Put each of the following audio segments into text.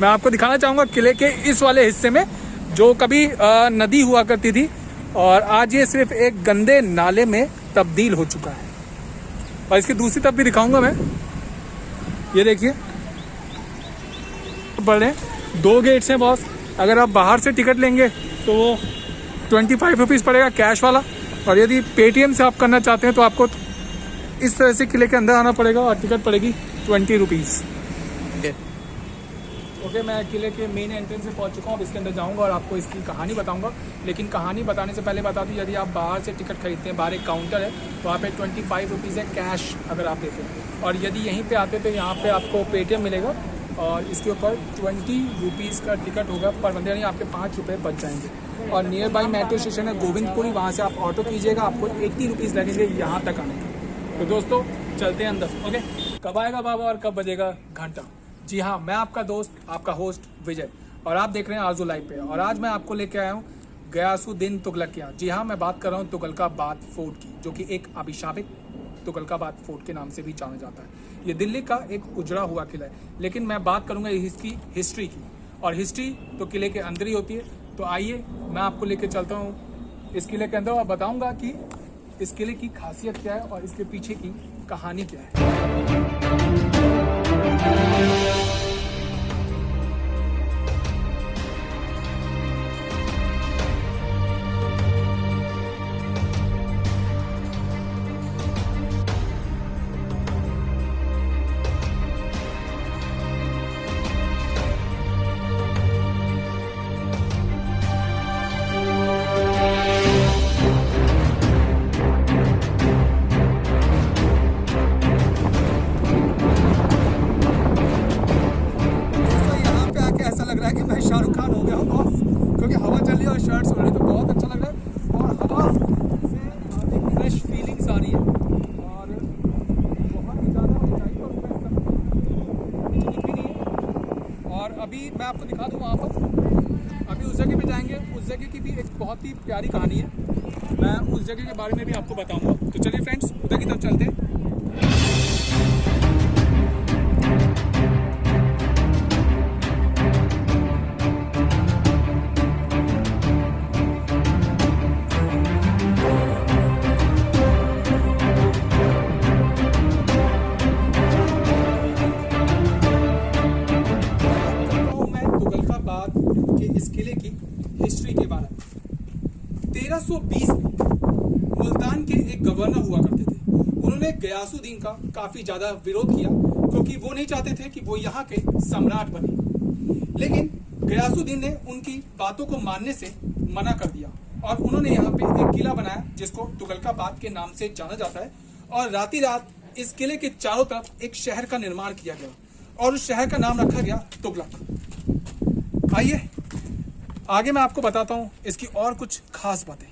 मैं आपको दिखाना चाहूँगा किले के इस वाले हिस्से में जो कभी नदी हुआ करती थी और आज ये सिर्फ एक गंदे नाले में तब्दील हो चुका है। और इसकी दूसरी तरफ भी दिखाऊंगा मैं। ये देखिए बड़े 2 गेट्स हैं बॉस। अगर आप बाहर से टिकट लेंगे तो वो 25 रुपीज़ पड़ेगा कैश वाला, और यदि पेटीएम से आप करना चाहते हैं तो आपको इस तरह से किले के अंदर आना पड़ेगा और टिकट पड़ेगी 20 रुपीज़। ओके, मैं किले के मेन एंट्रेंस से पहुंच चुका हूँ। अब इसके अंदर जाऊंगा और आपको इसकी कहानी बताऊंगा। लेकिन कहानी बताने से पहले बता दूँ, यदि आप बाहर से टिकट खरीदते हैं, बाहर एक काउंटर है, वहाँ पे 25 रुपीज़ है कैश अगर आप देते हैं, और यदि यहीं पे आते तो यहाँ पे आपको पेटीएम मिलेगा और इसके ऊपर 20 रुपीज़ का टिकट होगा पर बंदे, यानी आपके 5 रुपये बच जाएंगे। और नियर बाई मेट्रो स्टेशन है गोविंदपुरी, वहाँ से आप ऑटो कीजिएगा, आपको 80 रुपीज़ लगेंगे यहाँ तक आने के। तो दोस्तों चलते हैं अंदर। ओके, कब आएगा बाबा और कब बजेगा घंटा? जी हाँ, मैं आपका दोस्त, आपका होस्ट विजय, और आप देख रहे हैं आरजू लाइव पे। और आज मैं आपको लेके आया हूँ गयासुद्दीन तुगलकिया। जी हाँ, मैं बात कर रहा हूँ तुगलकाबाद फोर्ट की, जो कि एक अभिशापित तुगलकाबाद फोर्ट के नाम से भी जाना जाता है। ये दिल्ली का एक उजड़ा हुआ किला है, लेकिन मैं बात करूँगा इसकी हिस्ट्री की, और हिस्ट्री तो किले के अंदर ही होती है। तो आइए मैं आपको लेके चलता हूँ इस किले के अंदर और बताऊँगा कि इस किले की खासियत क्या है और इसके पीछे की कहानी क्या है। कि मैं शाहरुख खान हो गया हूँ बॉस, क्योंकि हवा चल रही है और शर्ट्स हो रही है तो बहुत अच्छा लग रहा है, और हवा से एक फ्रेश फीलिंग्स आ रही है, और बहुत ही ज़्यादा ऊंचाई पर भी नहीं है। और अभी मैं आपको दिखा दूँ वहाँ पर, अभी उस जगह पे जाएंगे। उस जगह की भी एक बहुत ही प्यारी कहानी है, मैं उस जगह के बारे में भी आपको बताऊँगा। तो चलिए फ्रेंड्स, उधर की तरफ चलते हैं। इस किले की हिस्ट्री के बारे में 1320 में मुल्तान के एक गवर्नर हुआ करते थे। उन्होंने गयासुद्दीन का काफी ज्यादा विरोध किया, क्योंकि वो नहीं चाहते थे कि वो यहाँ के सम्राट बने। लेकिन गयासुद्दीन ने उनकी बातों को मानने से मना कर दिया और उन्होंने यहाँ पे एक किला बनाया जिसको तुगलकाबाद के नाम से जाना जाता है। और राती रात इस किले के चारों तरफ एक शहर का निर्माण किया गया और उस शहर का नाम रखा गया तुगलक। आइए आगे मैं आपको बताता हूँ इसकी और कुछ खास बातें।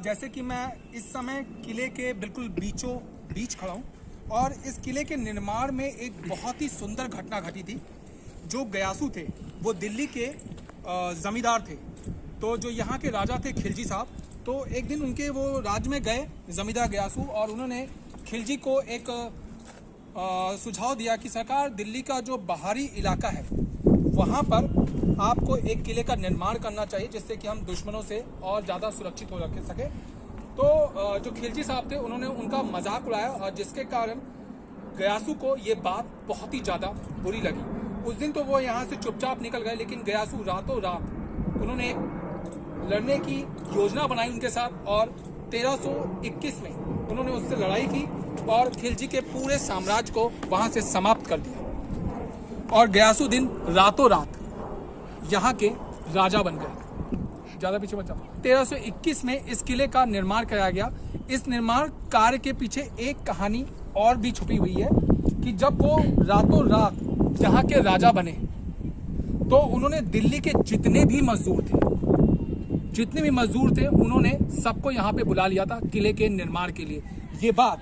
जैसे कि मैं इस समय किले के बिल्कुल बीचों बीच खड़ा हूँ, और इस किले के निर्माण में एक बहुत ही सुंदर घटना घटी थी। जो गयासू थे वो दिल्ली के जमींदार थे। तो जो यहाँ के राजा थे खिलजी साहब, तो एक दिन उनके वो राज्य में गए जमींदार गयासू, और उन्होंने खिलजी को एक सुझाव दिया कि सरकार, दिल्ली का जो बाहरी इलाका है वहाँ पर आपको एक किले का निर्माण करना चाहिए, जिससे कि हम दुश्मनों से और ज़्यादा सुरक्षित हो रख सके। तो जो खिलजी साहब थे उन्होंने उनका मजाक उड़ाया, और जिसके कारण गयासू को ये बात बहुत ही ज़्यादा बुरी लगी। उस दिन तो वो यहाँ से चुपचाप निकल गए, लेकिन गयासू रातों रात उन्होंने एक लड़ने की योजना बनाई उनके साथ, और 1321 में उन्होंने उससे लड़ाई की और खिलजी के पूरे साम्राज्य को वहाँ से समाप्त कर दिया। और गयासुद्दीन रातों रात यहाँ के राजा बन गए। ज़्यादा पीछे बचा। 1321 में इस किले का निर्माण कराया गया। इस निर्माण कार्य के पीछे एक कहानी और भी छुपी हुई है, कि जब वो रातों रात यहाँ के राजा बने तो उन्होंने दिल्ली के जितने भी मजदूर थे उन्होंने सबको यहाँ पे बुला लिया था किले के निर्माण के लिए। ये बात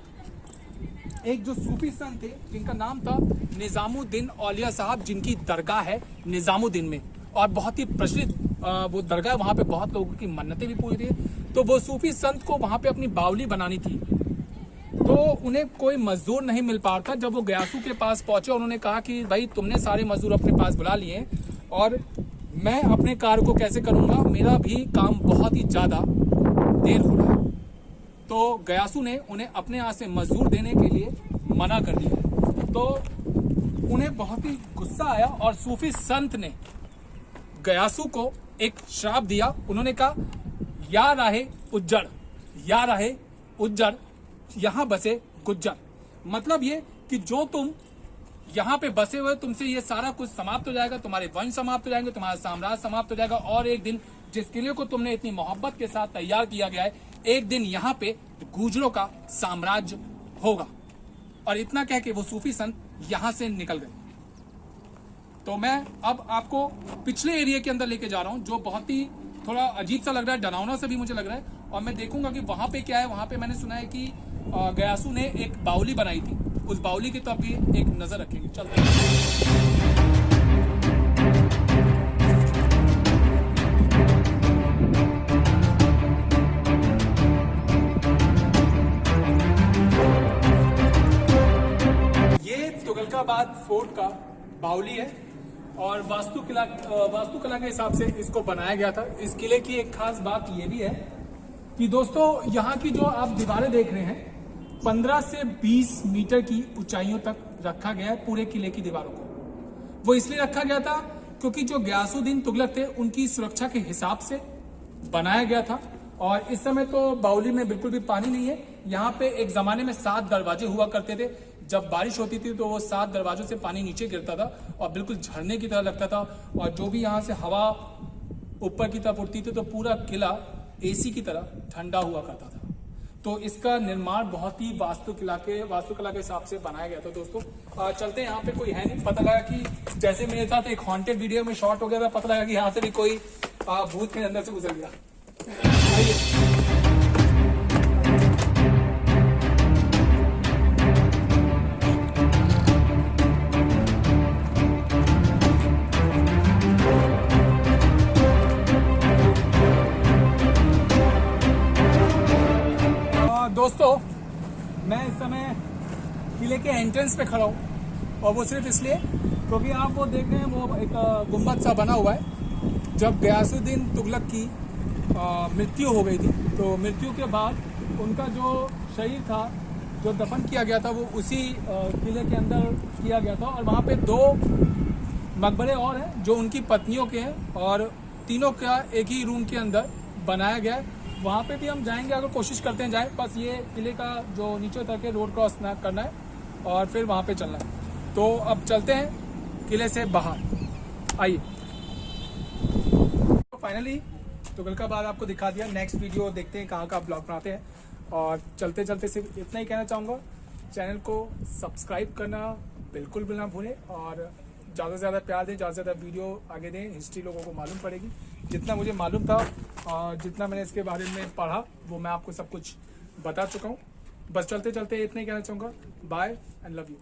एक जो सूफी संत थे जिनका नाम था निजामुद्दीन औलिया साहब, जिनकी दरगाह है निजामुद्दीन में और बहुत ही प्रचलित वो दरगाह, वहाँ पे बहुत लोगों की मन्नतें भी पूरी थी। तो वो सूफी संत को वहाँ पे अपनी बावली बनानी थी, तो उन्हें कोई मजदूर नहीं मिल पा रहा था। जब वो गयासू के पास पहुंचे उन्होंने कहा कि भाई तुमने सारे मजदूर अपने पास बुला लिए और मैं अपने कार्य को कैसे करूंगा, मेरा भी काम बहुत ही ज्यादा देर हो रहा है। तो गयासू ने उन्हें अपने यहाँ से मजदूर देने के लिए मना कर दिया। तो उन्हें बहुत ही गुस्सा आया और सूफी संत ने गयासू को एक श्राप दिया। उन्होंने कहा या राहे उज्जड़ यहाँ बसे गुज्जर। मतलब ये कि जो तुम यहाँ पे बसे हुए तुमसे ये सारा कुछ समाप्त हो जाएगा, तुम्हारे वंश समाप्त हो जाएंगे, तुम्हारा साम्राज्य समाप्त हो जाएगा और एक दिन जिस किले को तुमने इतनी मोहब्बत के साथ तैयार किया गया है, एक दिन यहाँ पे गुजरों का साम्राज्य होगा। और इतना कह के वो सूफी संत यहाँ से निकल गए। तो मैं अब आपको पिछले एरिया के अंदर लेके जा रहा हूँ जो बहुत ही थोड़ा अजीब सा लग रहा है, डरावना सा भी मुझे लग रहा है, और मैं देखूंगा कि वहां पे क्या है। वहां पे मैंने सुना है कि गयासू ने एक बावली बनाई थी, उस बावली की तरफ भी एक नजर रखेंगे। चलते हैं। ये तुगलकाबाद फोर्ट का बावली है और वास्तुकला के हिसाब से इसको बनाया गया था। इस किले की एक खास बात ये भी है कि दोस्तों यहाँ की जो आप दीवारें देख रहे हैं 15 से 20 मीटर की ऊंचाइयों तक रखा गया है पूरे किले की दीवारों को। वो इसलिए रखा गया था क्योंकि जो गयासुद्दीन तुगलक थे उनकी सुरक्षा के हिसाब से बनाया गया था। और इस समय तो बावली में बिल्कुल भी पानी नहीं है। यहाँ पे एक जमाने में 7 दरवाजे हुआ करते थे। जब बारिश होती थी तो वो 7 दरवाजों से पानी नीचे गिरता था और बिल्कुल झरने की तरह लगता था। और जो भी यहाँ से हवा ऊपर की तरफ उठती थी तो पूरा किला एसी की तरह ठंडा हुआ करता था। तो इसका निर्माण बहुत ही वास्तुकला के हिसाब से बनाया गया था। दोस्तों चलते हैं, यहाँ पे कोई है नहीं। पता लगा कि जैसे मेरे साथ एक हॉन्टेड वीडियो में शॉट हो गया था, पता लगा कि यहाँ से भी कोई भूत के अंदर से गुजर गया। आइए दोस्तों, मैं इस समय किले के एंट्रेंस पे खड़ा हूँ और वो सिर्फ इसलिए क्योंकि आप वो देख रहे हैं वो एक गुम्बद सा बना हुआ है। जब गयासुद्दीन तुगलक की मृत्यु हो गई थी तो मृत्यु के बाद उनका जो शरीर था जो दफन किया गया था वो उसी किले के अंदर किया गया था। और वहाँ पे 2 मकबरे और हैं जो उनकी पत्नियों के हैं और तीनों का एक ही रूम के अंदर बनाया गया है। वहाँ पे भी हम जाएंगे, अगर कोशिश करते हैं जाएं। बस ये किले का जो नीचे उतर के रोड क्रॉस ना करना है और फिर वहाँ पे चलना है। तो अब चलते हैं किले से बाहर, आइए। तो फाइनली तुगलकाबाद आपको दिखा दिया। नेक्स्ट वीडियो देखते हैं कहाँ का ब्लॉग बनाते हैं। और चलते चलते सिर्फ इतना ही कहना चाहूँगा, चैनल को सब्सक्राइब करना बिल्कुल भी ना भूलें और ज़्यादा से ज़्यादा प्यार दें, ज़्यादा से ज़्यादा वीडियो आगे दें। हिस्ट्री लोगों को मालूम पड़ेगी। जितना मुझे मालूम था और जितना मैंने इसके बारे में पढ़ा वो मैं आपको सब कुछ बता चुका हूँ। बस चलते चलते इतना ही कहना चाहूँगा। Bye and love you.